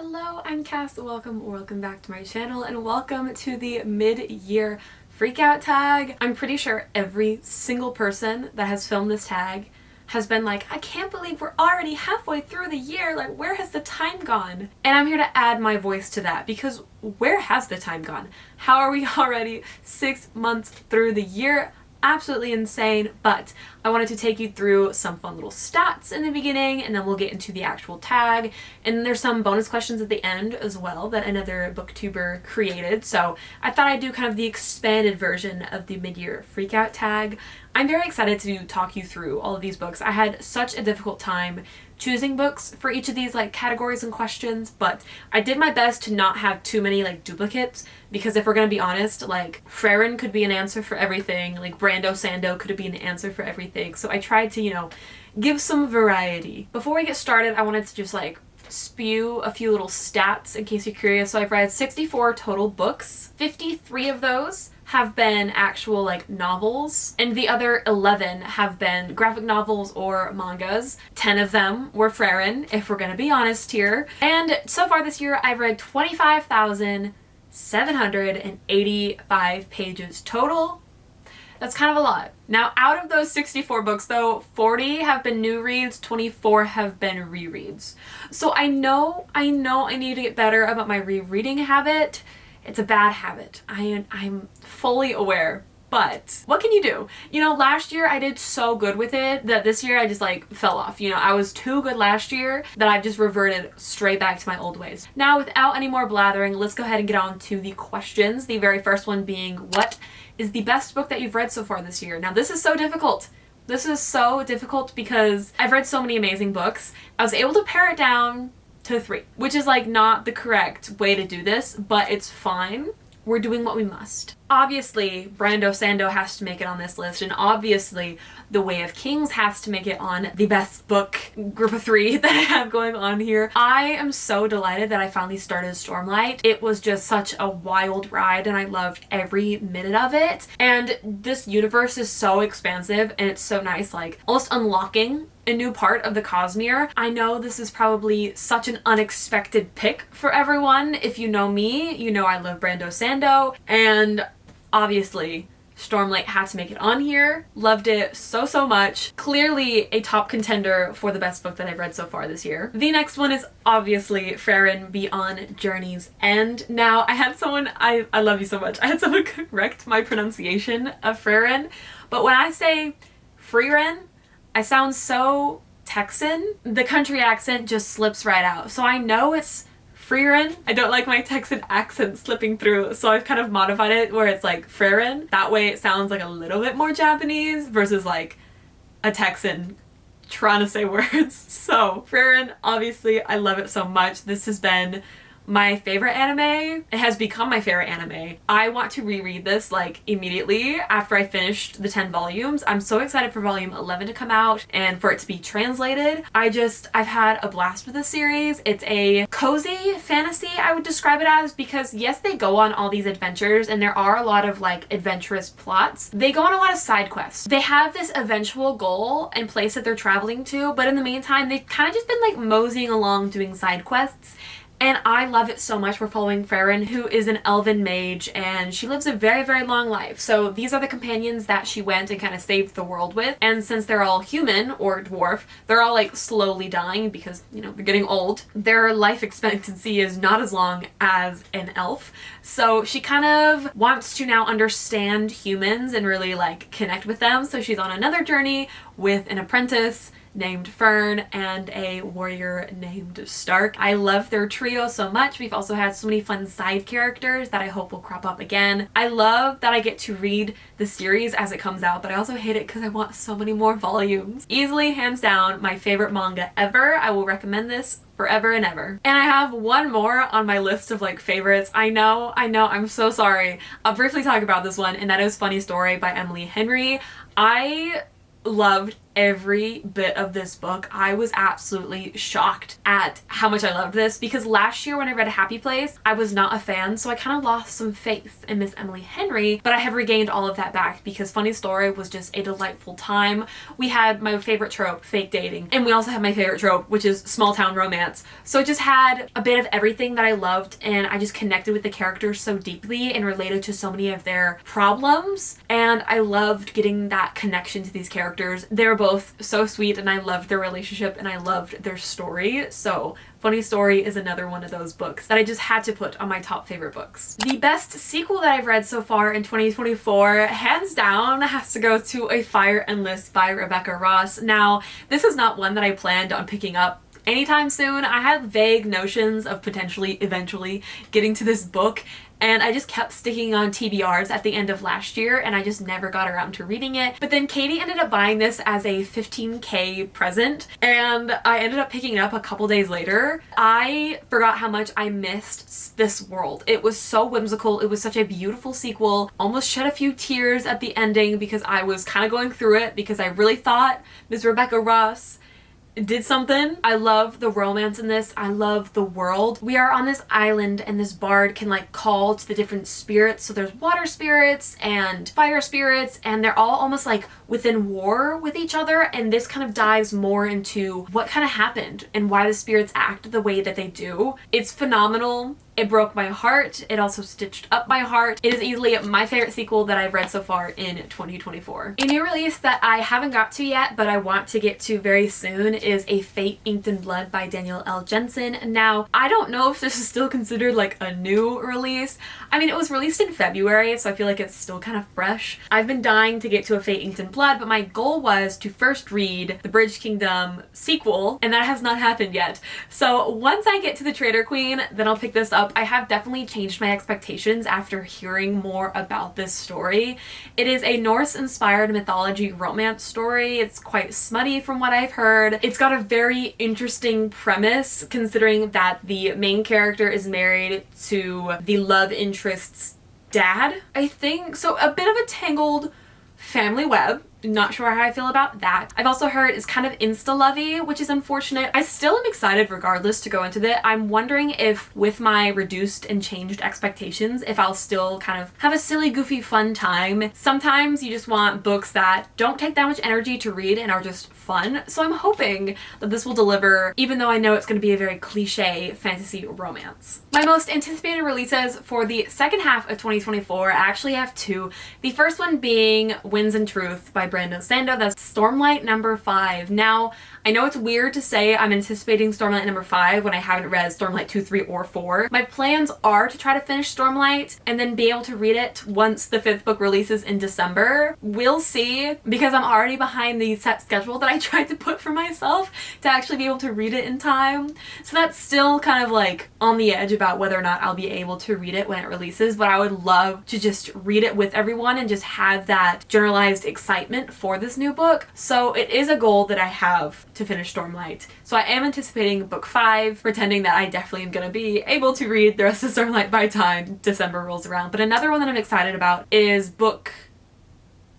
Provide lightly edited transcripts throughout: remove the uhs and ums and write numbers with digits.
Hello, I'm Cass. Welcome back to my channel and welcome to the mid-year freakout tag. I'm pretty sure every single person that has filmed this tag has been like, I can't believe we're already halfway through the year, like where has the time gone? And I'm here to add my voice to that because where has the time gone? How are we already 6 months through the year? Absolutely insane, but I wanted to take you through some fun little stats in the beginning and then we'll get into the actual tag. And then there's some bonus questions at the end as well that another booktuber created. So I thought I'd do kind of the expanded version of the mid-year freakout tag. I'm very excited to talk you through all of these books. I had such a difficult time choosing books for each of these like categories and questions, but I did my best to not have too many like duplicates, because if we're gonna be honest, like Frerin could be an answer for everything, like Brando Sando could be an answer for everything. So I tried to, give some variety. Before we get started, I wanted to just like spew a few little stats in case you're curious. So I've read 64 total books. 53 of those have been actual like novels, and the other 11 have been graphic novels or mangas. 10 of them were Frerin, if we're gonna be honest here. And so far this year, I've read 25,785 pages total. That's kind of a lot. Now, out of those 64 books though, 40 have been new reads, 24 have been rereads. So I know I need to get better about my rereading habit. It's a bad habit. I'm fully aware, but what can you do? Last year I did so good with it that this year I just like fell off. I was too good last year that I've just reverted straight back to my old ways. Now, without any more blathering, let's go ahead and get on to the questions. The very first one being, what is the best book that you've read so far this year? Now, this is so difficult. This is so difficult because I've read so many amazing books. I was able to pare it down to 3, which is like not the correct way to do this, but it's fine. We're doing what we must. Obviously, Brando Sando has to make it on this list, and obviously The Way of Kings has to make it on the best book group of 3 that I have going on here. I am so delighted that I finally started Stormlight. It was just such a wild ride and I loved every minute of it. And this universe is so expansive and it's so nice, like almost unlocking a new part of the Cosmere. I know this is probably such an unexpected pick for everyone. If you know me, you know I love Brando Sando, and obviously Stormlight had to make it on here. Loved it so much. Clearly a top contender for the best book that I've read so far this year. The next one is obviously Frerin Beyond Journey's End. Now, I had someone, I love you so much, I had someone correct my pronunciation of Frerin, but when I say Freerin, I sound so Texan. The country accent just slips right out. So I know it's Freerin. I don't like my Texan accent slipping through, so I've kind of modified it where it's like Frerin. That way it sounds like a little bit more Japanese versus like a Texan trying to say words. So Frerin, obviously, I love it so much. This has been my favorite anime. It has become my favorite anime. I want to reread this like immediately after I finished the 10 volumes. I'm so excited for volume 11 to come out and for it to be translated. I've had a blast with this series. It's a cozy fantasy, I would describe it as, because yes, they go on all these adventures and there are a lot of like adventurous plots. They go on a lot of side quests. They have this eventual goal and place that they're traveling to, but in the meantime, they've kind of just been like moseying along doing side quests. And I love it so much. We're following Frerin, who is an elven mage, and she lives a very long life. So these are the companions that she went and kind of saved the world with. And since they're all human or dwarf, they're all like slowly dying because, they're getting old. Their life expectancy is not as long as an elf. So she kind of wants to now understand humans and really like connect with them. So she's on another journey with an apprentice named Fern and a warrior named Stark. I love their trio so much. We've also had so many fun side characters that I hope will crop up again. I love that I get to read the series as it comes out, but I also hate it because I want so many more volumes. Easily, hands down, my favorite manga ever. I will recommend this forever and ever. And I have one more on my list of like favorites. I know, I'm so sorry. I'll briefly talk about this one, and that is Funny Story by Emily Henry. I loved every bit of this book. I was absolutely shocked at how much I loved this, because last year when I read Happy Place, I was not a fan, so I kind of lost some faith in Miss Emily Henry, but I have regained all of that back because Funny Story was just a delightful time. We had my favorite trope, fake dating, and we also had my favorite trope, which is small town romance. So it just had a bit of everything that I loved, and I just connected with the characters so deeply and related to so many of their problems, and I loved getting that connection to these characters. They're both so sweet, and I loved their relationship, and I loved their story. So Funny Story is another one of those books that I just had to put on my top favorite books. The best sequel that I've read so far in 2024, hands down, has to go to A Fire Endless by Rebecca Ross. Now, this is not one that I planned on picking up anytime soon. I had vague notions of potentially eventually getting to this book, and I just kept sticking on TBRs at the end of last year, and I just never got around to reading it. But then Katie ended up buying this as a $15K present, and I ended up picking it up a couple days later. I forgot how much I missed this world. It was so whimsical. It was such a beautiful sequel. Almost shed a few tears at the ending because I was kind of going through it, because I really thought Ms. Rebecca Ross did something. I love the romance in this. I love the world. We are on this island, and this bard can like call to the different spirits. So there's water spirits and fire spirits, and they're all almost like within war with each other, and this kind of dives more into what kind of happened and why the spirits act the way that they do. It's phenomenal. It broke my heart. It also stitched up my heart. It is easily my favorite sequel that I've read so far in 2024. A new release that I haven't got to yet, but I want to get to very soon, is A Fate Inked in Blood by Daniel L. Jensen. Now, I don't know if this is still considered like a new release. I mean, it was released in February, so I feel like it's still kind of fresh. I've been dying to get to A Fate Inked in Blood, but my goal was to first read the Bridge Kingdom sequel, and that has not happened yet. So once I get to the Traitor Queen, then I'll pick this up. I have definitely changed my expectations after hearing more about this story. It is a Norse-inspired mythology romance story. It's quite smutty from what I've heard. It's got a very interesting premise, considering that the main character is married to the love interest's dad, I think. So a bit of a tangled family web. Not sure how I feel about that. I've also heard it's kind of insta-lovey, which is unfortunate. I still am excited regardless to go into that. I'm wondering if with my reduced and changed expectations, if I'll still kind of have a silly, goofy, fun time. Sometimes you just want books that don't take that much energy to read and are just fun. So I'm hoping that this will deliver, even though I know it's going to be a very cliche fantasy romance. My most anticipated releases for the second half of 2024, I actually have two. The first one being Winds and Truth by Brandon Sando. That's Stormlight number 5. Now, I know it's weird to say I'm anticipating Stormlight number 5 when I haven't read Stormlight 2, 3, or 4. My plans are to try to finish Stormlight and then be able to read it once the 5th book releases in December. We'll see, because I'm already behind the set schedule that I tried to put for myself to actually be able to read it in time. So that's still kind of like on the edge about whether or not I'll be able to read it when it releases, but I would love to just read it with everyone and just have that generalized excitement for this new book. So it is a goal that I have to finish Stormlight. So I am anticipating book 5, pretending that I definitely am going to be able to read the rest of Stormlight by time December rolls around. But another one that I'm excited about is book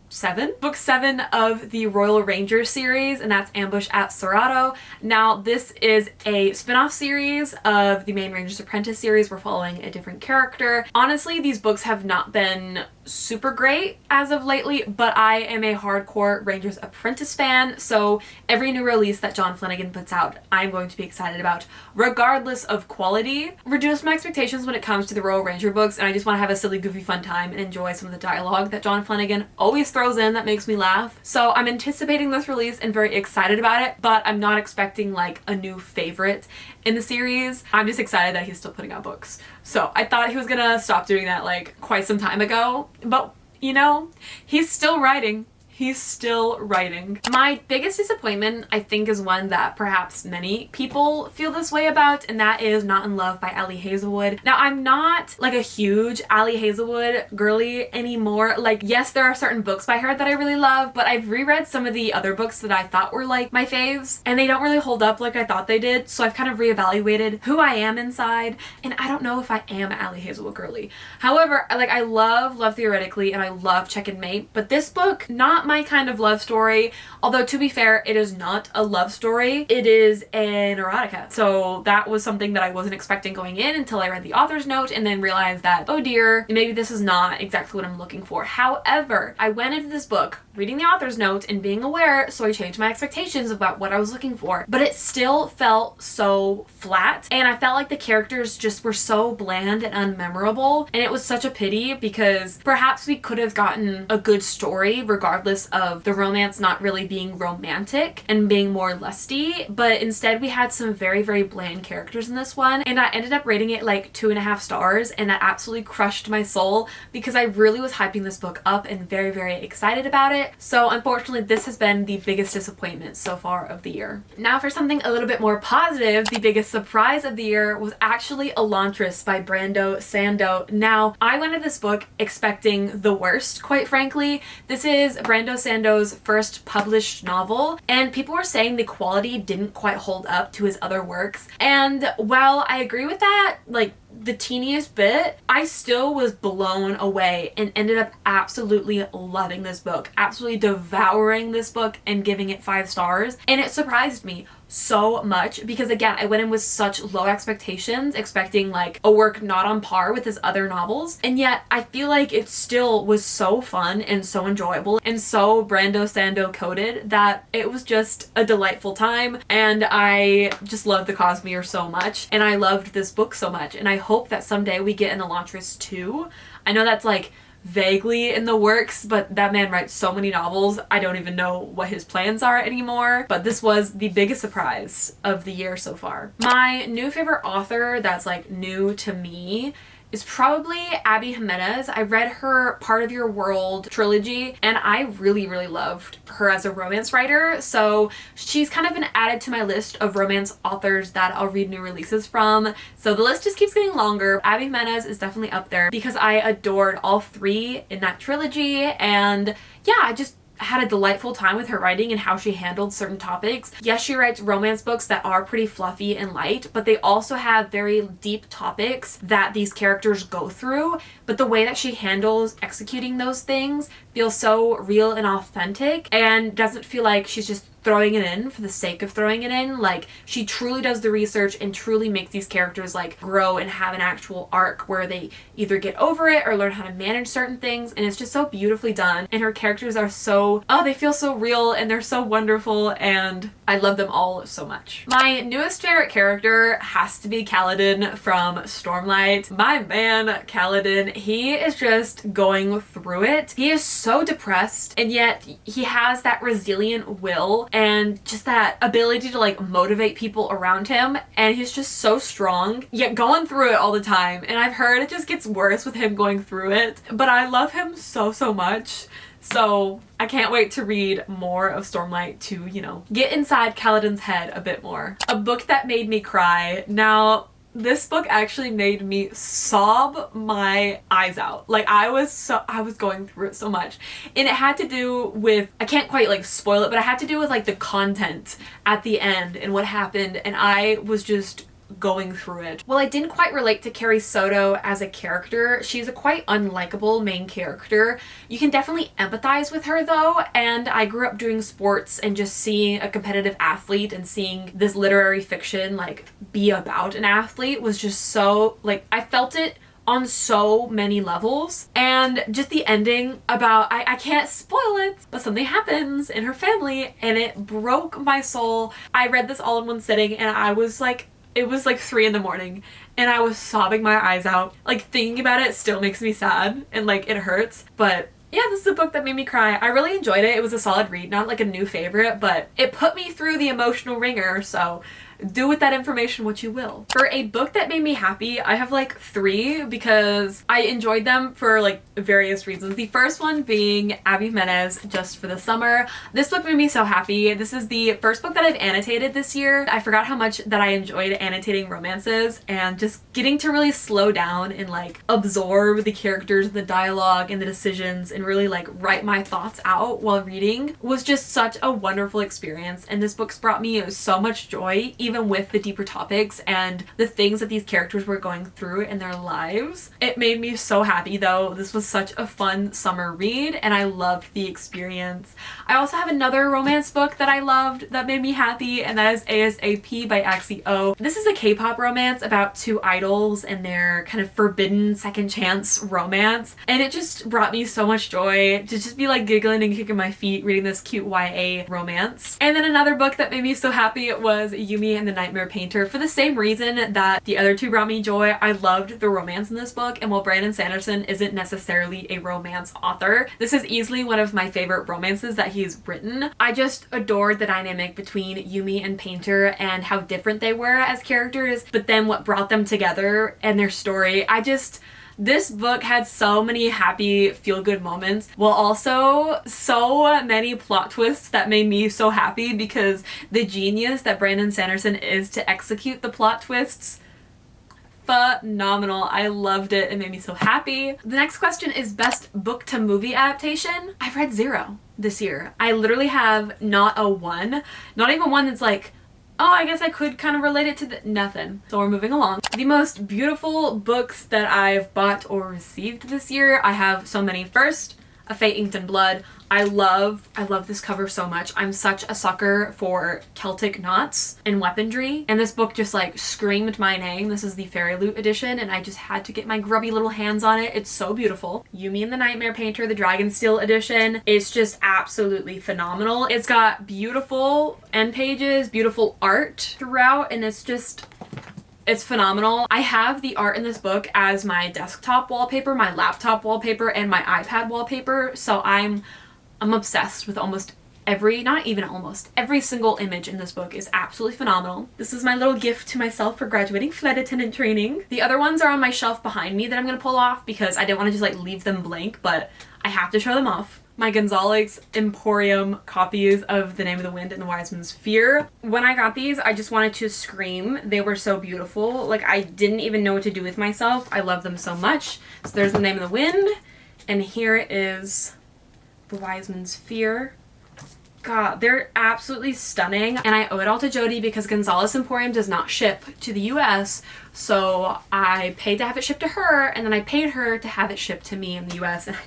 7? Book 7 of the Royal Ranger series, and that's Ambush at Serrato. Now, this is a spin-off series of the main Ranger's Apprentice series. We're following a different character. Honestly, these books have not been super great as of lately, but I am a hardcore Ranger's Apprentice fan, so every new release that John Flanagan puts out, I'm going to be excited about, regardless of quality. Reduce my expectations when it comes to the Royal Ranger books, and I just want to have a silly, goofy, fun time and enjoy some of the dialogue that John Flanagan always throws in that makes me laugh. So I'm anticipating this release and very excited about it, but I'm not expecting like a new favorite in the series. I'm just excited that he's still putting out books. So I thought he was gonna stop doing that like quite some time ago, but you know, he's still writing. He's still writing. My biggest disappointment, I think, is one that perhaps many people feel this way about, and that is Not in Love by Ali Hazelwood. Now, I'm not like a huge Ali Hazelwood girly anymore. Like, yes, there are certain books by her that I really love, but I've reread some of the other books that I thought were like my faves, and they don't really hold up like I thought they did, so I've kind of reevaluated who I am inside, and I don't know if I am Ali Hazelwood girly. However, like, I love Theoretically, and I love Check and Mate, but this book, not my kind of love story, although to be fair, it is not a love story. It is an erotica. So that was something that I wasn't expecting going in until I read the author's note and then realized that, oh dear, maybe this is not exactly what I'm looking for. However, I went into this book reading the author's note and being aware, so I changed my expectations about what I was looking for. But it still felt so flat, and I felt like the characters just were so bland and unmemorable, and it was such a pity because perhaps we could have gotten a good story regardless of the romance not really being romantic and being more lusty, but instead we had some very, very bland characters in this one, and I ended up rating it like 2.5 stars, and that absolutely crushed my soul because I really was hyping this book up and very, very excited about it. So unfortunately, this has been the biggest disappointment so far of the year. Now for something a little bit more positive, the biggest surprise of the year was actually Elantris by Brando Sando. Now, I went into this book expecting the worst, quite frankly. This is Brando Sando's first published novel, and people were saying the quality didn't quite hold up to his other works. And while I agree with that, like the teeniest bit, I still was blown away and ended up absolutely loving this book, absolutely devouring this book and giving it 5 stars. And it surprised me so much because again, I went in with such low expectations, expecting like a work not on par with his other novels, and yet I feel like it still was so fun and so enjoyable and so Brando Sando coded that it was just a delightful time, and I just love the Cosmere so much, and I loved this book so much, and I hope that someday we get an Elantris 2. I know that's like vaguely in the works, but that man writes so many novels, I don't even know what his plans are anymore. But this was the biggest surprise of the year so far. My new favorite author that's like new to me is probably Abby Jimenez. I read her Part of Your World trilogy and I really, really loved her as a romance writer. So she's kind of been added to my list of romance authors that I'll read new releases from. So the list just keeps getting longer. Abby Jimenez is definitely up there because I adored all 3 in that trilogy, and yeah, I just had a delightful time with her writing and how she handled certain topics. Yes, she writes romance books that are pretty fluffy and light, but they also have very deep topics that these characters go through, but the way that she handles executing those things feels so real and authentic and doesn't feel like she's just throwing it in for the sake of throwing it in. Like, she truly does the research and truly makes these characters like grow and have an actual arc where they either get over it or learn how to manage certain things, and it's just so beautifully done, and her characters are so, oh, they feel so real and they're so wonderful, and I love them all so much. My newest favorite character has to be Kaladin from Stormlight. My man Kaladin, he is just going through it. He is so depressed, and yet he has that resilient will and just that ability to like motivate people around him, and he's just so strong, yet going through it all the time. And I've heard it just gets worse with him going through it, but I love him so, so much. So I can't wait to read more of Stormlight to, you know, get inside Kaladin's head a bit more. A book that made me cry. Now, this book actually made me sob my eyes out. Like, I was going through it so much. And it had to do with, I can't quite like spoil it, but it had to do with like the content at the end and what happened, and I was just going through it. Well, I didn't quite relate to Carrie Soto as a character. She's a quite unlikable main character. You can definitely empathize with her though, and I grew up doing sports, and just seeing a competitive athlete and seeing this literary fiction like be about an athlete was just so, like, I felt it on so many levels. And just the ending about, I can't spoil it, but something happens in her family and it broke my soul. I read this all in one sitting, and I was like, it was like 3 in the morning and I was sobbing my eyes out. Like, thinking about it still makes me sad and like it hurts. But yeah, this is a book that made me cry. I really enjoyed it. It was a solid read, not like a new favorite, but it put me through the emotional ringer, so do with that information what you will. For a book that made me happy, I have like 3 because I enjoyed them for like various reasons. The first one being Abby Jimenez, Just for the Summer. This book made me so happy. This is the first book that I've annotated this year. I forgot how much that I enjoyed annotating romances, and just getting to really slow down and like absorb the characters, the dialogue, and the decisions, and really like write my thoughts out while reading was just such a wonderful experience. And this book's brought me so much joy, even even with the deeper topics and the things that these characters were going through in their lives. It made me so happy though. This was such a fun summer read and I loved the experience. I also have another romance book that I loved that made me happy, and that is ASAP by Axie O. This is a K-pop romance about two idols and their kind of forbidden second chance romance, and it just brought me so much joy to just be like giggling and kicking my feet reading this cute YA romance. And then another book that made me so happy was Yumi and the Nightmare Painter, for the same reason that the other two brought me joy. I loved the romance in this book, and while Brandon Sanderson isn't necessarily a romance author, this is easily one of my favorite romances that he's written. I just adored the dynamic between Yumi and Painter and how different they were as characters, but then what brought them together and their story. This book had so many happy, feel-good moments, while also so many plot twists that made me so happy, because the genius that Brandon Sanderson is to execute the plot twists, phenomenal. I loved it. It made me so happy. The next question is best book to movie adaptation. I've read 0 this year. I literally have not a one, not even one that's like, oh, I guess I could kind of relate it to nothing. So we're moving along. The most beautiful books that I've bought or received this year, I have so many. First, A Fate Inked in Blood. I love this cover so much. I'm such a sucker for Celtic knots and weaponry, and this book just like screamed my name. This is the Fairy Loot edition, and I just had to get my grubby little hands on it. It's so beautiful. Yumi and the Nightmare Painter, the Dragonsteel edition, is just absolutely phenomenal. It's got beautiful end pages, beautiful art throughout, and it's phenomenal. I have the art in this book as my desktop wallpaper, my laptop wallpaper, and my iPad wallpaper, so I'm obsessed with every single image in this book is absolutely phenomenal. This is my little gift to myself for graduating flight attendant training. The other ones are on my shelf behind me that I'm gonna pull off because I didn't want to just like leave them blank, but I have to show them off. My Gonzalez Emporium copies of The Name of the Wind and The Wise Man's Fear. When I got these, I just wanted to scream. They were so beautiful. Like, I didn't even know what to do with myself. I love them so much. So there's The Name of the Wind, and here is The Wise Man's Fear. God, they're absolutely stunning, and I owe it all to Jody because Gonzalez Emporium does not ship to the US, so I paid to have it shipped to her, and then I paid her to have it shipped to me in the US, and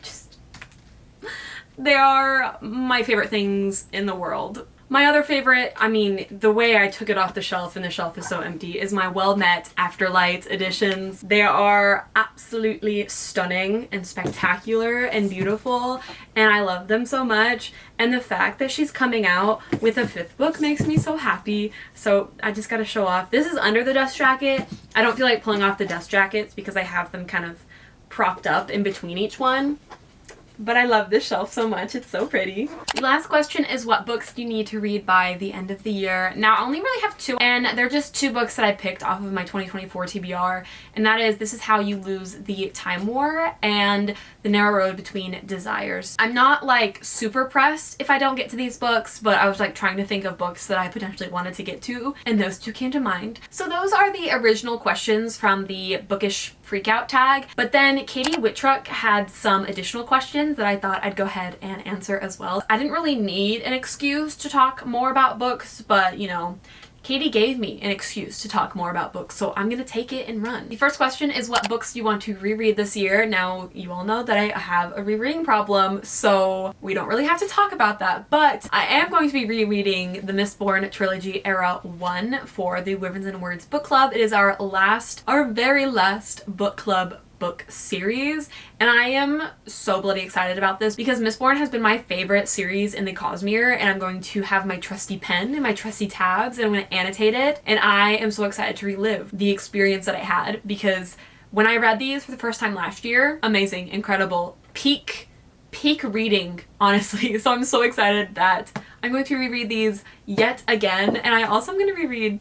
they are my favorite things in the world. My other favorite, I mean, the way I took it off the shelf and the shelf is so empty, is my Well Met Afterlight editions. They are absolutely stunning and spectacular and beautiful, and I love them so much. And the fact that she's coming out with a 5th book makes me so happy. So I just gotta show off. This is under the dust jacket. I don't feel like pulling off the dust jackets because I have them kind of propped up in between each one. But I love this shelf so much. It's so pretty. The last question is what books do you need to read by the end of the year? Now, I only really have 2, and they're just 2 books that I picked off of my 2024 TBR, and that is This Is How You Lose the Time War and The Narrow Road Between Desires. I'm not like super pressed if I don't get to these books, but I was like trying to think of books that I potentially wanted to get to, and those 2 came to mind. So those are the original questions from the Bookish Freakout tag, but then Katie Whittruck had some additional questions that I thought I'd go ahead and answer as well. I didn't really need an excuse to talk more about books, but you know, Katie gave me an excuse to talk more about books, so I'm gonna take it and run. The first question is what books do you want to reread this year? Now, you all know that I have a rereading problem, so we don't really have to talk about that, but I am going to be rereading the Mistborn Trilogy Era 1 for the Wyverns and Words book club. It is our very last book club book series, and I am so bloody excited about this because Mistborn has been my favorite series in the Cosmere, and I'm going to have my trusty pen and my trusty tabs, and I'm going to annotate it, and I am so excited to relive the experience that I had because when I read these for the first time last year, amazing, incredible, peak reading, honestly. So I'm so excited that I'm going to reread these yet again, and I also am going to reread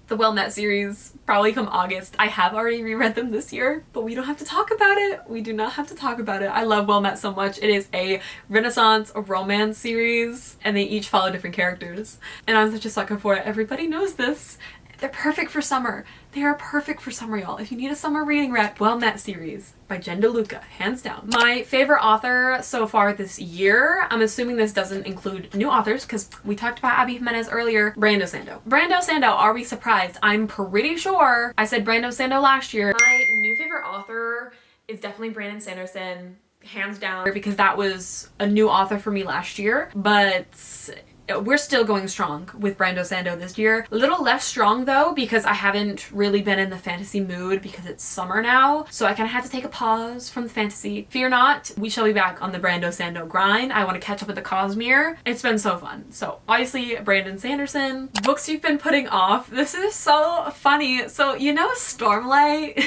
the Well Met series probably come August. I have already reread them this year, but we don't have to talk about it. We do not have to talk about it. I love Well Met so much. It is a Renaissance romance series, and they each follow different characters. And I'm such a sucker for it. Everybody knows this. They're perfect for summer. They are perfect for summer, y'all. If you need a summer reading rec, Well Met series by Jen DeLuca, hands down. My favorite author so far this year, I'm assuming this doesn't include new authors because we talked about Abby Jimenez earlier, Brando Sando. Brando Sando, are we surprised? I'm pretty sure I said Brando Sando last year. My new favorite author is definitely Brandon Sanderson, hands down, because that was a new author for me last year, but we're still going strong with Brando Sando this year. A little less strong though, because I haven't really been in the fantasy mood because it's summer now. So I kind of had to take a pause from the fantasy. Fear not, we shall be back on the Brando Sando grind. I want to catch up with the Cosmere. It's been so fun. So obviously Brandon Sanderson. Books you've been putting off. This is so funny. So you know Stormlight?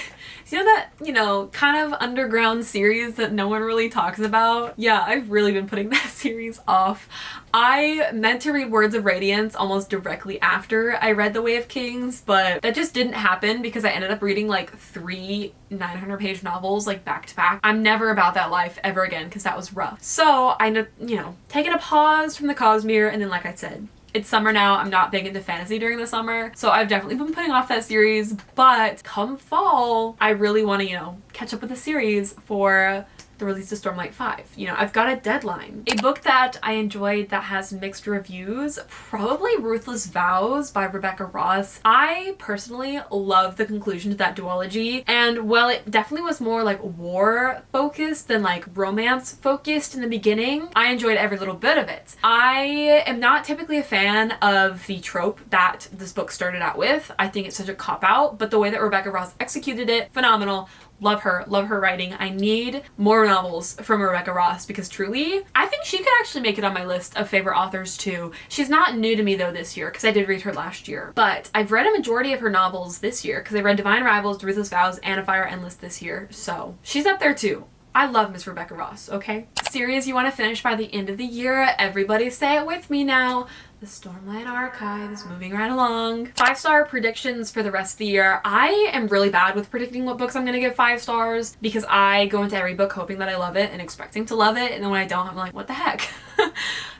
You know that, kind of underground series that no one really talks about? Yeah, I've really been putting that series off. I meant to read Words of Radiance almost directly after I read The Way of Kings, but that just didn't happen because I ended up reading like 3 900-page novels like back to back. I'm never about that life ever again because that was rough. So I ended up, taking a pause from the Cosmere, and then like I said, it's summer now. I'm not big into fantasy during the summer, so I've definitely been putting off that series, but come fall, I really want to, catch up with the series for the release of Stormlight 5. I've got a deadline. A book that I enjoyed that has mixed reviews, probably Ruthless Vows by Rebecca Ross. I personally love the conclusion to that duology, and while it definitely was more like war focused than like romance focused in the beginning, I enjoyed every little bit of it. I am not typically a fan of the trope that this book started out with. I think it's such a cop-out, but the way that Rebecca Ross executed it, phenomenal. Love her writing. I need more novels from Rebecca Ross because truly, I think she could actually make it on my list of favorite authors too. She's not new to me though this year because I did read her last year, but I've read a majority of her novels this year because I read Divine Rivals, Ruthless Vows, and A Fire Endless this year, so she's up there too. I love Miss Rebecca Ross, okay? Series you want to finish by the end of the year, everybody say it with me now. The Stormlight Archive is moving right along. 5-star predictions for the rest of the year. I am really bad with predicting what books I'm gonna give 5 stars because I go into every book hoping that I love it and expecting to love it, and then when I don't, I'm like, what the heck?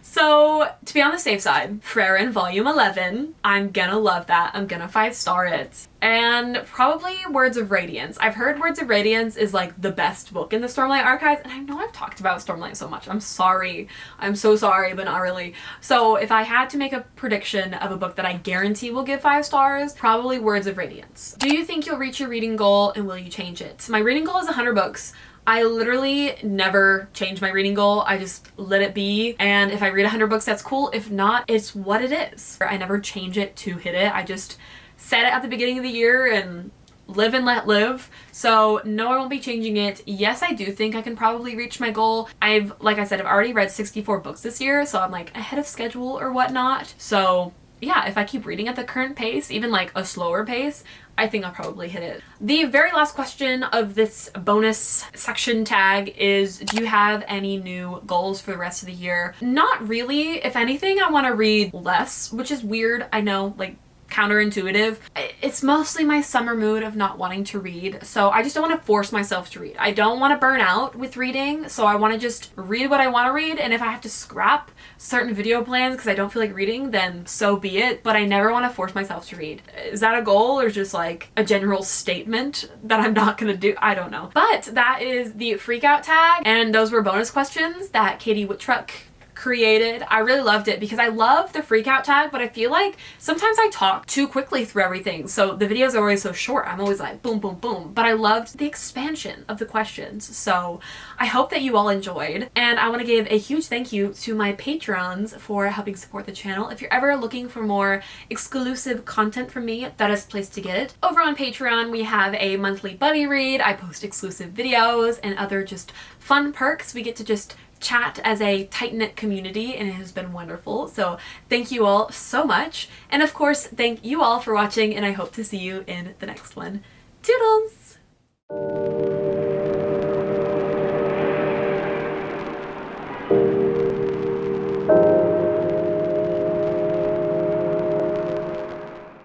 So, to be on the safe side, Freyrin Volume 11. I'm gonna love that. I'm gonna 5-star it. And probably Words of Radiance. I've heard Words of Radiance is like the best book in the Stormlight Archives, and I know I've talked about Stormlight so much. I'm sorry. I'm so sorry, but not really. So if I had to make a prediction of a book that I guarantee will give 5 stars, probably Words of Radiance. Do you think you'll reach your reading goal, and will you change it? My reading goal is 100 books. I literally never change my reading goal. I just let it be. And if I read 100 books, that's cool. If not, it's what it is. I never change it to hit it. I just set it at the beginning of the year and live and let live. So no, I won't be changing it. Yes, I do think I can probably reach my goal. Like I said, I've already read 64 books this year, so I'm like ahead of schedule or whatnot. So yeah, if I keep reading at the current pace, even like a slower pace, I think I'll probably hit it. The very last question of this bonus section tag is, do you have any new goals for the rest of the year? Not really. If anything, I want to read less, which is weird. I know, like, counterintuitive. It's mostly my summer mood of not wanting to read, so I just don't want to force myself to read. I don't want to burn out with reading, so I want to just read what I want to read, and if I have to scrap certain video plans because I don't feel like reading, then so be it, but I never want to force myself to read. Is that a goal or just like a general statement that I'm not gonna do? I don't know. But that is the freak out tag, and those were bonus questions that Katie Whittruck created. I really loved it because I love the freak out tag, but I feel like sometimes I talk too quickly through everything, so the videos are always so short. I'm always like boom boom boom, but I loved the expansion of the questions, so I hope that you all enjoyed, and I want to give a huge thank you to my patrons for helping support the channel. If you're ever looking for more exclusive content from me, that is the place to get it. Over on Patreon, we have a monthly buddy read. I post exclusive videos and other just fun perks. We get to just chat as a tight-knit community, and it has been wonderful. So thank you all so much. And of course, thank you all for watching, and I hope to see you in the next one. Toodles!